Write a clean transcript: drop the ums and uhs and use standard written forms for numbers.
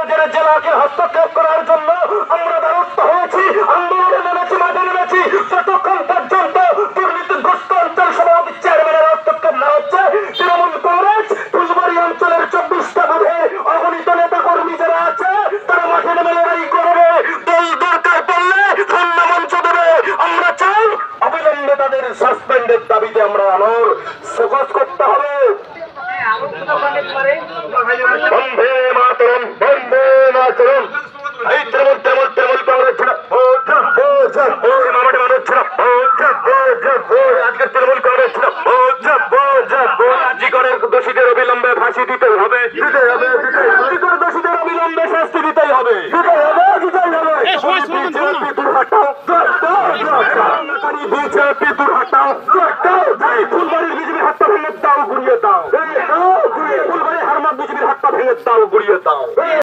মানিকগঞ্জের জেলাকে হস্তক্ষেপ করার জন্য আমরা দ্বারস্থ হয়েছি, আন্দোলনে নেমেছি, মাঠে নেমেছি। যতক্ষণ পর্যন্ত দুর্নীতিগ্রস্ত অঞ্চল সভাপতি চেয়ারম্যানের হস্তক্ষেপ না হচ্ছে, তৃণমূল কংগ্রেস ফুলবাড়ি অঞ্চলের 24টা বুথে অগণিত নেতা কর্মী যারা আছে তারা মাঠে নেমে লড়াই করবে। দল দরকার পড়লে ধর্ণা মঞ্চ দেবে। আমরা চাই অবিলম্বে তাদের সাসপেন্ডের দাবিতে আমরা আনোর সহজ করতে হবে। বন্দে মাতরম, বন্দে মাতরম। এই তৃণমূল তৃণমূল তৃণমূল কংগ্রেস আজকে তৃণমূল কংগ্রেস রাজ্যিকরের দোষীদের অবিলম্বে ফাঁসি দিতেই হবে, রাজ্যিকর দোষীদের অবিলম্বে শাস্তি দিতেই হবে। বিজেপি দূর হটাও, বিজেপি দূর হটাও। ফুলবাড়ির বিজেপির হাতটা ভেঙে দাও, গুড়িয়ে দাও। ফুলবাড়ি হারমাত বিজেপির হাতটা ভেঙে দাও, গুড়িয়ে দাও।